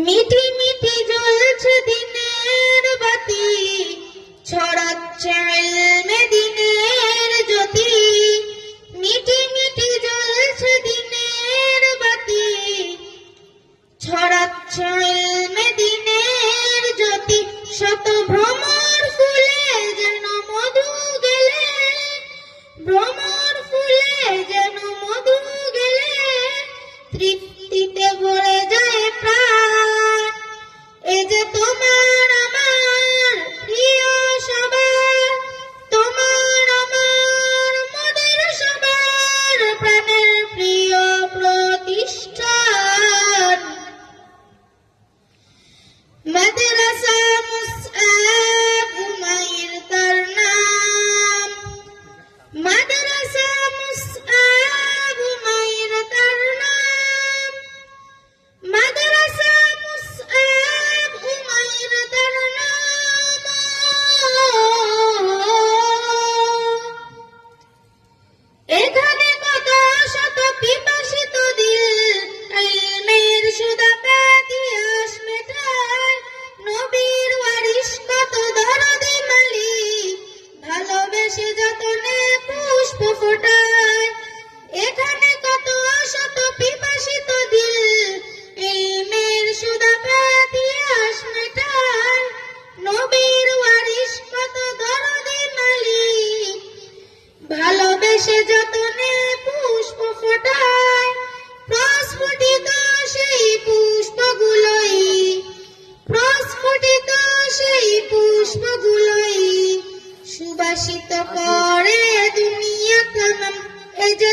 মিটি মিটি জ্বলছে দিনের বাতি, ছড়াচ্ছে ইলমে দিনের জ্যোতি। মিটি মিটি জ্বলছে দিনের বাতি, ছড়াচ্ছে ইলমে দিনের জ্যোতি। শত ভ্রমর ফুলে যেন মধু গেলে, ভ্রমর ফুলে যেন মধু গেলে, তৃপ্তিতে ভরে যায় প্রাণ। এ যে তোমার আমার প্রিয় সভা, তোমার আমার মোদের সবার প্রাণের প্রিয় প্রতিষ্ঠান। মাদ্রাসা মুসআব উমাইর তার নাম, মাদ্রাসা মুসআব উমাইর তার নাম, মাদ্রাসা মুসআব উমাইর তার নাম। এখানে কত শত পিপাসিত দিল ইলমের সুধা ইতিহাস মেটায়। নবীর ওয়ারিস কত দরদে মালিক, ভালোবেসে যতনে পুষ্প ফোটায়। এখানে কত শত পিপাসিত দিল ইলমের সুধা ইতিহাস মেটায়। নবীর ওয়ারিস কত দরদে মালিক, ভালোবেসে যতনে পুষ্প ফোটায়। প্রস্ফুটিত সেই পুষ্পগুলোই, প্রস্ফুটিত সেই পুষ্পগুলোই সুবাসিত করে দুনিয়া তামাম। এ যে